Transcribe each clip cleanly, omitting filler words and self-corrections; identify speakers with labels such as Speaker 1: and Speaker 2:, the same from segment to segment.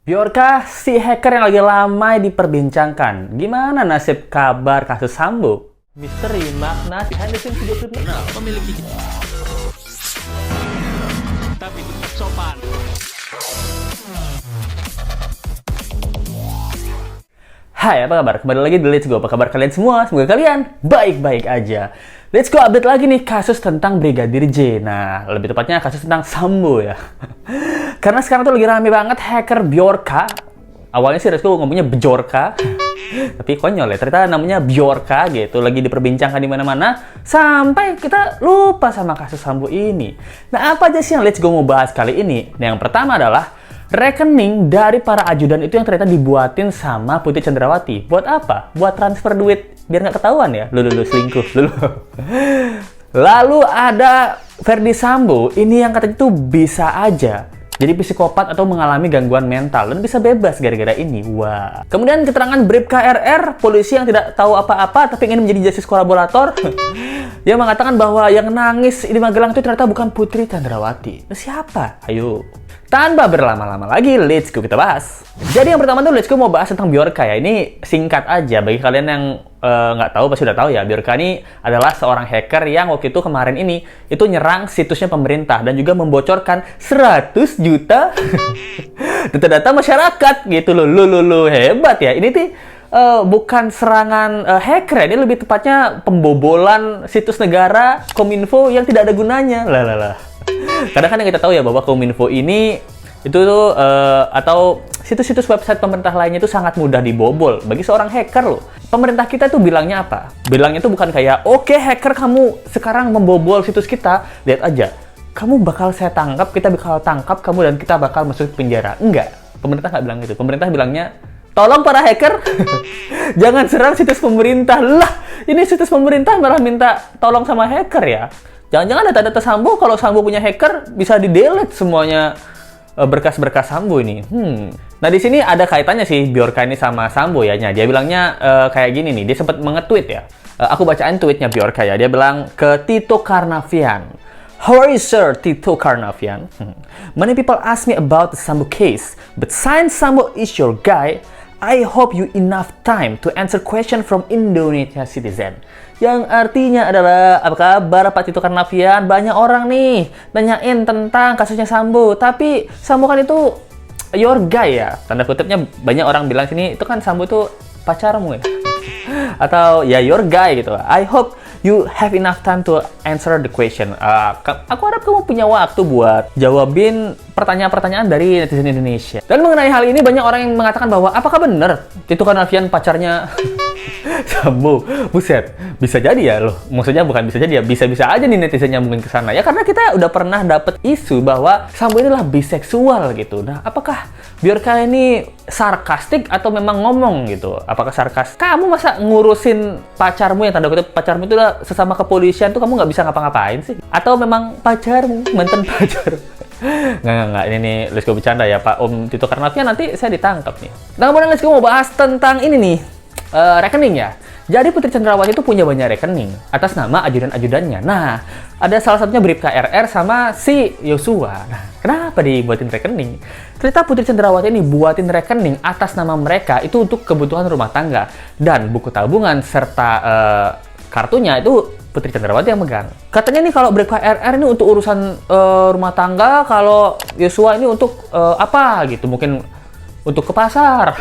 Speaker 1: Bjorka, si hacker yang lagi ramai diperbincangkan. Gimana nasib kabar kasus Sambo? Misteri makna Henderson video klip
Speaker 2: memiliki tapi tetap sopan.
Speaker 1: Hai, apa kabar? Kembali lagi di Let's Go. Apa kabar kalian semua? Semoga kalian baik-baik aja. Let's Go update lagi nih kasus tentang Brigadir J. Nah, lebih tepatnya kasus tentang Sambo ya. Karena sekarang tuh lagi rame banget hacker Bjorka. Awalnya sih Let's Go ngomongnya Bjorka. Tapi konyol ya, ternyata namanya Bjorka gitu. Lagi diperbincangkan di mana-mana sampai kita lupa sama kasus Sambo ini. Nah, apa aja sih yang Let's Go mau bahas kali ini? Nah, yang pertama adalah rekening dari para ajudan itu yang ternyata dibuatin sama Putri Chandrawati. Buat apa? Buat transfer duit biar nggak ketahuan ya. Lu selingkuh. Lalu ada Ferdy Sambo. Ini yang katanya tuh bisa aja jadi psikopat atau mengalami gangguan mental dan bisa bebas gara-gara ini. Wah. Kemudian keterangan Bribka RR, polisi yang tidak tahu apa-apa tapi ingin menjadi justice kolaborator. Dia mengatakan bahwa yang nangis di Magelang itu ternyata bukan Putri Chandrawati. Siapa? Ayo. Tanpa berlama-lama lagi, let's go kita bahas. Jadi yang pertama tuh let's go mau bahas tentang Bjorka ya. Ini singkat aja bagi kalian yang nggak tahu pasti udah tahu ya. Bjorka ini adalah seorang hacker yang waktu itu kemarin ini itu nyerang situsnya pemerintah dan juga membocorkan 100 juta data-data masyarakat gitu loh. Hebat ya. Ini tuh bukan serangan hacker ya. Ini lebih tepatnya pembobolan situs negara Kominfo yang tidak ada gunanya. Kadang kan yang kita tahu ya bahwa Kominfo ini itu tuh atau situs-situs website pemerintah lainnya itu sangat mudah dibobol bagi seorang hacker loh. Pemerintah kita tuh bilangnya apa? Bilangnya tuh bukan kayak, oke hacker kamu sekarang membobol situs kita, lihat aja, kamu bakal saya tangkap, kita bakal tangkap kamu dan kita bakal masuk penjara. Enggak, pemerintah nggak bilang gitu. Pemerintah bilangnya, tolong para hacker, jangan serang situs pemerintah. Lah, ini situs pemerintah malah minta tolong sama hacker ya. Jangan-jangan data-data Sambo, kalau Sambo punya hacker, bisa di-delete semuanya berkas-berkas Sambo ini. Nah, di sini ada kaitannya sih Bjorka ini sama Sambo ya. Dia bilangnya kayak gini nih, dia sempat menge-tweet ya. Aku bacain tweetnya Bjorka ya. Dia bilang ke Tito Karnavian. How are you, sir, Tito Karnavian? Many people ask me about the Sambo case, but since Sambo is your guy, I hope you enough time to answer question from Indonesia citizen. Yang artinya adalah, apa kabar Pak Tito Karnavian? Banyak orang nih nanyain tentang kasusnya Sambo, tapi Sambo kan itu your guy ya. Tanda kutipnya banyak orang bilang sini, itu kan Sambo itu pacarmu ya. Atau ya your guy gitu. I hope you have enough time to answer the question. Aku harap kamu punya waktu buat jawabin pertanyaan-pertanyaan dari netizen Indonesia. Dan mengenai hal ini banyak orang yang mengatakan bahwa apakah benar Tito Karnavian pacarnya Sambo? Buset, bisa jadi ya loh. Maksudnya bukan bisa jadi ya, bisa-bisa aja nih netizennya mungkin ke sana. Ya karena kita udah pernah dapet isu bahwa Sambo ini adalah biseksual gitu. Nah, apakah Bjorka ini sarkastik atau memang ngomong gitu? Apakah sarkas? Kamu masa ngurusin pacarmu yang tanda kutip pacarmu itu udah sesama kepolisian tuh kamu nggak bisa ngapa-ngapain sih? Atau memang pacarmu, mantan pacar? Nggak. Ini nih, let's go bercanda ya Pak Om Tito Karnavian, nanti saya ditangkap nih. Nah, kemudian let's go mau bahas tentang ini nih, rekening ya. Jadi Putri Chandrawati itu punya banyak rekening atas nama ajudan-ajudannya. Nah, ada salah satunya Bribka RR sama si Yosua. Nah, kenapa dibuatin rekening? Ternyata Putri Chandrawati ini buatin rekening atas nama mereka itu untuk kebutuhan rumah tangga. Dan buku tabungan serta kartunya itu Putri Chandrawati yang megang. Katanya nih kalau Bribka RR ini untuk urusan rumah tangga, kalau Yosua ini untuk apa gitu, mungkin untuk ke pasar,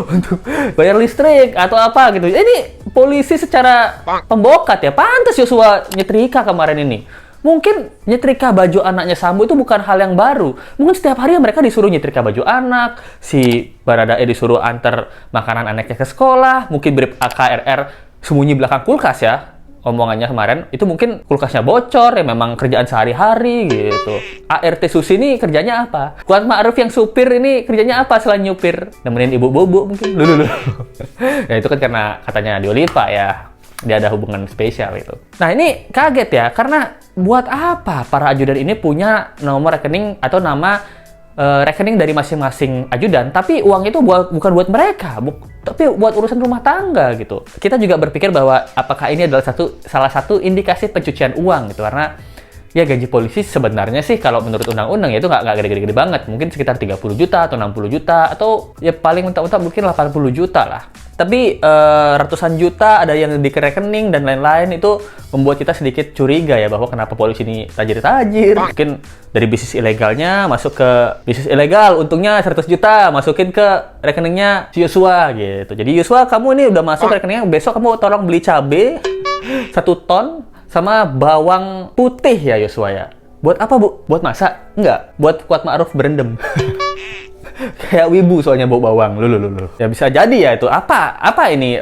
Speaker 1: untuk bayar listrik atau apa gitu. Ini polisi secara pembokat ya. Pantas Yosua nyetrika kemarin ini. Mungkin nyetrika baju anaknya Sambo itu bukan hal yang baru. Mungkin setiap hari mereka disuruh nyetrika baju anak, si Baradae disuruh antar makanan anaknya ke sekolah, mungkin Bribka RR sembunyi belakang kulkas ya. Omongannya kemarin, itu mungkin kulkasnya bocor, ya memang kerjaan sehari-hari gitu. ART Susi ini kerjanya apa? Kuat Ma'ruf yang supir ini kerjanya apa selain nyupir? Nemenin ibu bobo mungkin? Ya itu kan karena katanya di Oliva ya, dia ada hubungan spesial itu. Nah ini kaget ya, karena buat apa para ajudan ini punya nomor rekening atau nama rekening dari masing-masing ajudan, tapi uang itu bukan buat mereka, tapi buat urusan rumah tangga gitu. Kita juga berpikir bahwa apakah ini adalah salah satu indikasi pencucian uang gitu, karena Ya gaji polisi sebenarnya sih kalau menurut undang-undang ya itu nggak gede-gede banget. Mungkin sekitar 30 juta atau 60 juta atau ya paling mentok-mentok mungkin 80 juta lah. Tapi ratusan juta ada yang di rekening dan lain-lain itu membuat kita sedikit curiga ya bahwa kenapa polisi ini tajir-tajir. Mungkin dari bisnis ilegalnya masuk ke bisnis ilegal, untungnya 100 juta masukin ke rekeningnya si Yosua gitu. Jadi Yosua kamu ini udah masuk rekeningnya, besok kamu tolong beli cabe 1 ton sama bawang putih ya Yosua ya. Buat apa Bu? Buat masak? Enggak, buat Kuat Ma'ruf berendam. Kayak wibu soalnya bau bawang. Loh. Ya bisa jadi ya itu. Apa ini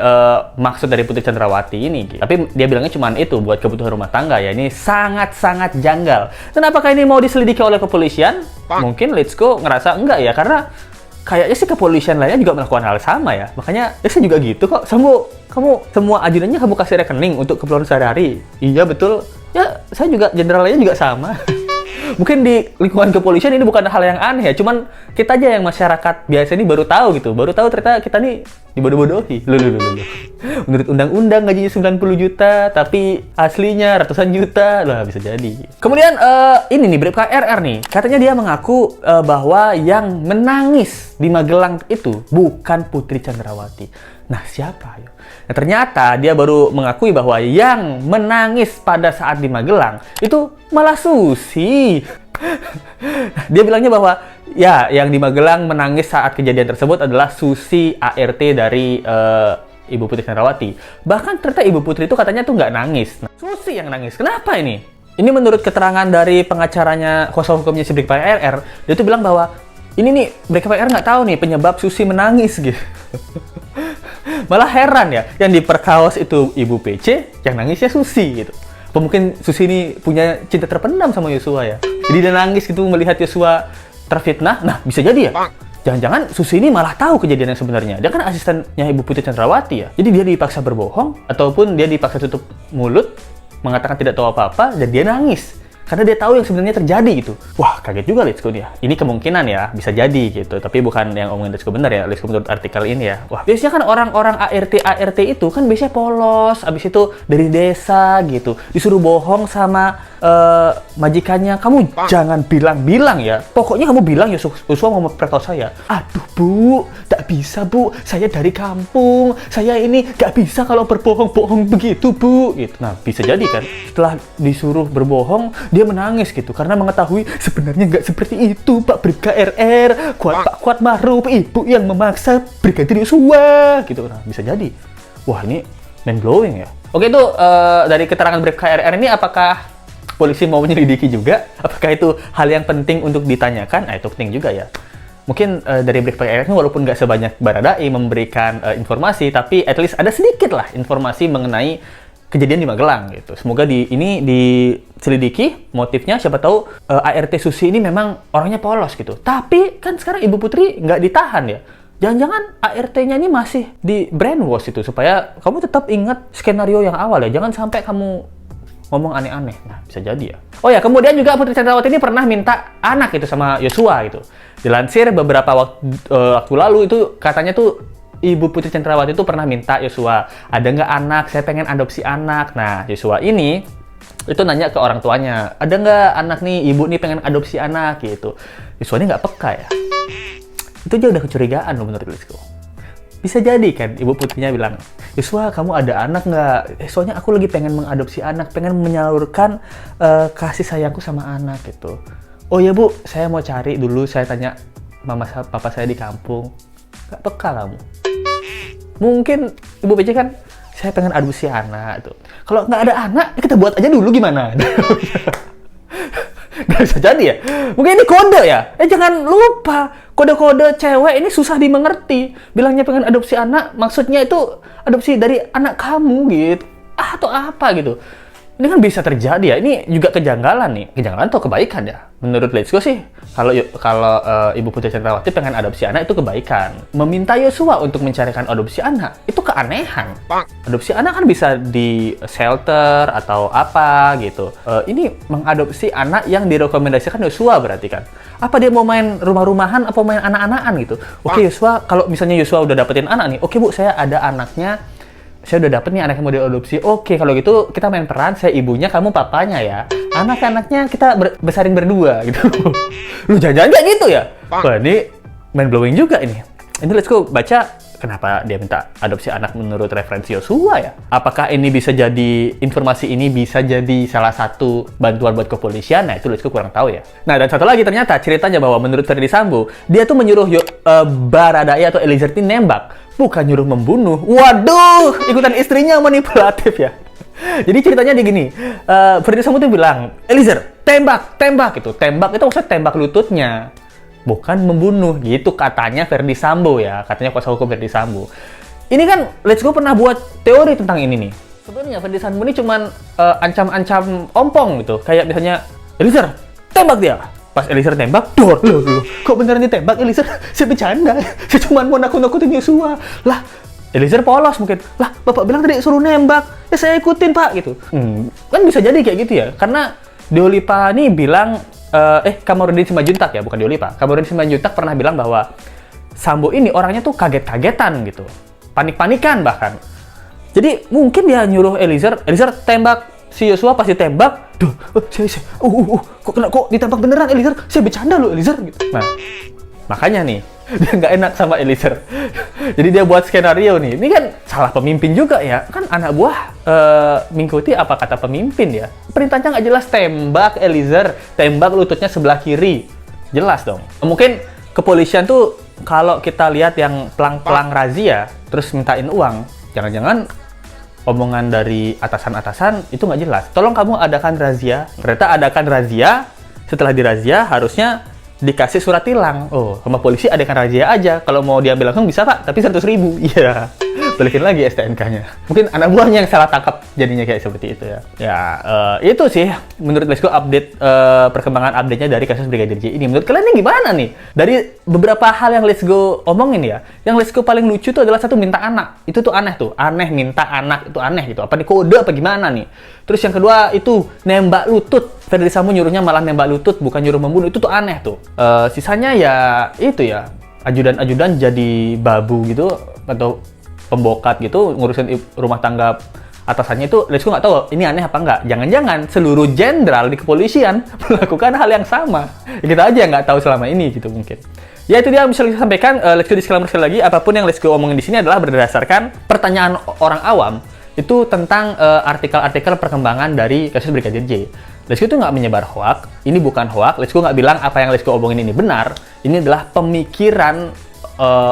Speaker 1: maksud dari Putri Chandrawati ini? Gitu. Tapi dia bilangnya cuma itu buat kebutuhan rumah tangga ya. Ini sangat-sangat janggal. Dan apakah ini mau diselidiki oleh kepolisian? Mungkin Let's Go ngerasa enggak ya, karena kayaknya sih kepolisian lainnya juga melakukan hal sama ya. Makanya ya saya juga gitu kok. Kamu semua ajudannya kamu kasih rekening untuk keperluan sehari-hari. Iya betul. Ya saya juga jenderal lainnya juga sama. Mungkin di lingkungan kepolisian ini bukan hal yang aneh ya, cuman kita aja yang masyarakat biasa ini baru tahu gitu. Baru tahu ternyata kita nih dibodoh-bodohi. Loh. Menurut undang-undang gajinya 90 juta, tapi aslinya ratusan juta. Lah bisa jadi. Kemudian ini nih Bribka RR nih, katanya dia mengaku bahwa yang menangis di Magelang itu bukan Putri Chandrawati. Nah, siapa ya? Nah, ternyata dia baru mengakui bahwa yang menangis pada saat di Magelang itu malah Susi. Dia bilangnya bahwa ya yang di Magelang menangis saat kejadian tersebut adalah Susi ART dari Ibu Putri Chandrawati. Bahkan ternyata Ibu Putri itu katanya tuh nggak nangis. Nah, Susi yang nangis. Kenapa ini? Ini menurut keterangan dari pengacaranya kuasa hukumnya si Bribka RR, dia tuh bilang bahwa ini nih Bribka RR nggak tahu nih penyebab Susi menangis gitu. Malah heran ya, yang diperkaos itu Ibu PC, yang nangisnya Susi gitu. Apa mungkin Susi ini punya cinta terpendam sama Yosua ya? Jadi dia nangis gitu melihat Yosua terfitnah. Nah, bisa jadi ya. Jangan-jangan Susi ini malah tahu kejadian yang sebenarnya. Dia kan asistennya Ibu Putri Chandrawati ya. Jadi dia dipaksa berbohong, ataupun dia dipaksa tutup mulut, mengatakan tidak tahu apa-apa, dan dia nangis. Karena dia tahu yang sebenarnya terjadi gitu. Wah, kaget juga Let's Go dia. Ini kemungkinan ya, bisa jadi gitu. Tapi bukan yang omongin Let's Go benar ya, Let's Go menurut artikel ini ya. Wah, biasanya kan orang-orang ART itu kan biasanya polos, abis itu dari desa gitu. Disuruh bohong sama majikannya. Kamu jangan bilang-bilang ya. Pokoknya kamu bilang Yosua mau memperkosa saya. Aduh Bu, tak bisa Bu. Saya dari kampung. Saya ini gak bisa kalau berbohong-bohong begitu Bu. Gitu. Nah, bisa jadi kan. Setelah disuruh berbohong, dia menangis gitu karena mengetahui sebenarnya nggak seperti itu Pak Bribka RR, Pak Kuat Ma'ruf, Ibu yang memaksa Brigadir Yosua gitu. Nah, bisa jadi. Wah, ini mind blowing ya. Oke, itu dari keterangan Bribka RR ini apakah polisi mau menyelidiki juga? Apakah itu hal yang penting untuk ditanyakan? Nah, itu penting juga ya. Mungkin dari Bribka RR ini walaupun nggak sebanyak Baradae memberikan informasi, tapi at least ada sedikit lah informasi mengenai kejadian di Magelang gitu. Semoga ini diselidiki motifnya. Siapa tahu ART Susi ini memang orangnya polos gitu. Tapi kan sekarang Ibu Putri nggak ditahan ya. Jangan-jangan ART-nya ini masih di brainwash itu supaya kamu tetap ingat skenario yang awal ya. Jangan sampai kamu ngomong aneh-aneh. Nah, bisa jadi ya. Oh ya, kemudian juga Putri Chandrawati ini pernah minta anak itu sama Yosua gitu. Dilansir beberapa waktu lalu itu katanya tuh Ibu Putri Chandrawati itu pernah minta Yosua, ada nggak anak? Saya pengen adopsi anak. Nah, Yosua ini itu nanya ke orang tuanya, ada nggak anak nih? Ibu nih pengen adopsi anak gitu. Yosua ini nggak peka ya. Itu aja udah kecurigaan loh menurut Rizko. Bisa jadi kan Ibu Putrinya bilang, Yosua kamu ada anak nggak? Soalnya aku lagi pengen mengadopsi anak, pengen menyalurkan kasih sayangku sama anak gitu. Oh ya Bu, saya mau cari dulu, saya tanya papa saya di kampung. Nggak peka kamu. Mungkin Ibu PC kan, saya pengen adopsi anak tuh. Kalau nggak ada anak, ya kita buat aja dulu gimana? Nggak bisa jadi ya. Mungkin ini kode ya. Jangan lupa, kode-kode cewek ini susah dimengerti. Bilangnya pengen adopsi anak, maksudnya itu adopsi dari anak kamu gitu. Atau apa gitu. Ini kan bisa terjadi ya. Ini juga kejanggalan nih. Kejanggalan atau kebaikan ya? Menurut Let's Go sih, kalau Ibu Putri Chandrawati pengen adopsi anak itu kebaikan. Meminta Yosua untuk mencarikan adopsi anak itu keanehan. Adopsi anak kan bisa di shelter atau apa gitu. Ini mengadopsi anak yang direkomendasikan Yosua berarti kan. Apa dia mau main rumah-rumahan apa main anak-anakan gitu? Oke Yosua, kalau misalnya Yosua udah dapetin anak nih, oke Bu, saya ada anaknya saya udah dapet nih anak yang mau diadopsi. Oke, kalau gitu kita main peran, saya ibunya, kamu papanya ya. Anak-anaknya kita besarin berdua gitu. Lu jangan-jangan kayak gitu ya? Wah, ini mind blowing juga ini. Ini let's go baca kenapa dia minta adopsi anak menurut referensi Yosua ya? Apakah ini bisa jadi, informasi ini bisa jadi salah satu bantuan buat kepolisian? Nah, itu let's go kurang tahu ya. Nah, dan satu lagi ternyata ceritanya bahwa menurut Ferdy Sambo, dia tuh menyuruh Baradae atau Eliezer ini nembak, bukan nyuruh membunuh. Waduh, ikutan istrinya manipulatif ya. Jadi ceritanya dia gini, Ferdy Sambo tuh bilang, Eliezer, tembak gitu. Tembak itu maksudnya tembak lututnya, bukan membunuh, gitu katanya Ferdy Sambo ya, katanya kuasa hukum Ferdy Sambo. Ini kan let's go pernah buat teori tentang ini nih. Sebenarnya Ferdy Sambo ini cuman ancam-ancam ompong gitu, kayak misalnya Eliezer tembak dia. Pas Eliezer tembak, loh, kok beneran ditembak Eliezer? Saya bercanda, saya cuma mau nakut-nakutin Yosua. Lah, Eliezer polos mungkin. Lah, bapak bilang tadi suruh nembak, ya saya ikutin pak gitu. Kan bisa jadi kayak gitu ya, karena Deolipa nih bilang, Kamarudin Simanjuntak ya, bukan Deolipa. Kamarudin Simanjuntak pernah bilang bahwa Sambo ini orangnya tuh kaget-kagetan gitu, panik-panikan bahkan. Jadi mungkin dia nyuruh Eliezer tembak si Yosua, pasti tembak. Duh, kok ditembak beneran Eliezer? Saya bercanda loh Eliezer gitu. Nah, makanya nih dia nggak enak sama Eliezer. Jadi dia buat skenario nih. Ini kan salah pemimpin juga ya. Kan anak buah mengikuti apa kata pemimpin ya. Perintahnya nggak jelas, tembak Eliezer, tembak lututnya sebelah kiri. Jelas dong. Mungkin kepolisian tuh kalau kita lihat yang pelang-pelang razia terus mintain uang, jangan-jangan omongan dari atasan-atasan itu nggak jelas. Tolong kamu adakan razia. Ternyata adakan razia, setelah dirazia harusnya dikasih surat tilang. Oh, sama polisi adakan razia aja. Kalau mau diambil langsung bisa pak, tapi 100.000. Iya, balikin lagi STNK-nya. Mungkin anak buahnya yang salah tangkap jadinya kayak seperti itu ya. Ya, itu sih menurut Let's Go update, perkembangan update-nya dari kasus Brigadir J ini. Menurut kalian ini gimana nih? Dari beberapa hal yang Let's Go omongin ya, yang Let's Go paling lucu tuh adalah satu, minta anak. Itu tuh aneh tuh. Aneh, minta anak itu aneh gitu. Apa di kode apa gimana nih? Terus yang kedua itu nembak lutut. Ferdy Sambo nyuruhnya malah nembak lutut, bukan nyuruh membunuh. Itu tuh aneh tuh. Sisanya ya itu ya, ajudan-ajudan jadi babu gitu atau pembokat gitu, ngurusin rumah tangga atasannya. Itu Let's Go nggak tahu ini aneh apa nggak. Jangan-jangan seluruh jenderal di kepolisian melakukan hal yang sama. Ya, kita aja nggak tahu selama ini gitu mungkin. Ya itu dia yang bisa kita sampaikan. Let's Go disclaimer sekali lagi, apapun yang Let's Go omongin di sini adalah berdasarkan pertanyaan orang awam itu tentang artikel-artikel perkembangan dari kasus Brigadir J. Let's Go itu nggak menyebar hoak, ini bukan hoak. Let's Go nggak bilang apa yang Let's Go omongin ini benar. Ini adalah pemikiran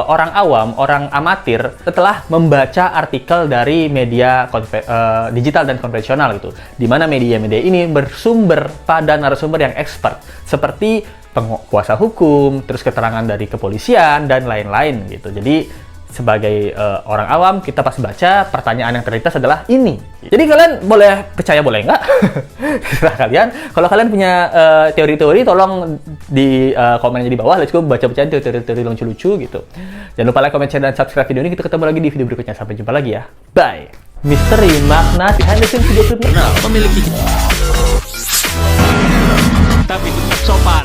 Speaker 1: orang awam, orang amatir setelah membaca artikel dari media digital dan konvensional gitu. Di mana media-media ini bersumber pada narasumber yang expert seperti kuasa hukum, terus keterangan dari kepolisian dan lain-lain gitu. Jadi sebagai orang awam, kita pas baca pertanyaan yang terlintas adalah ini. Jadi kalian boleh percaya boleh nggak? Terserah kalian. Kalau kalian punya teori-teori, tolong di komennya di bawah. Let's Go baca-bacaan teori-teori lucu-lucu gitu. Jangan lupa like, comment, share, dan subscribe video ini. Kita ketemu lagi di video berikutnya. Sampai jumpa lagi ya. Bye. Misteri makna behind the scenes video klip
Speaker 2: Memiliki tapi tetap sopan.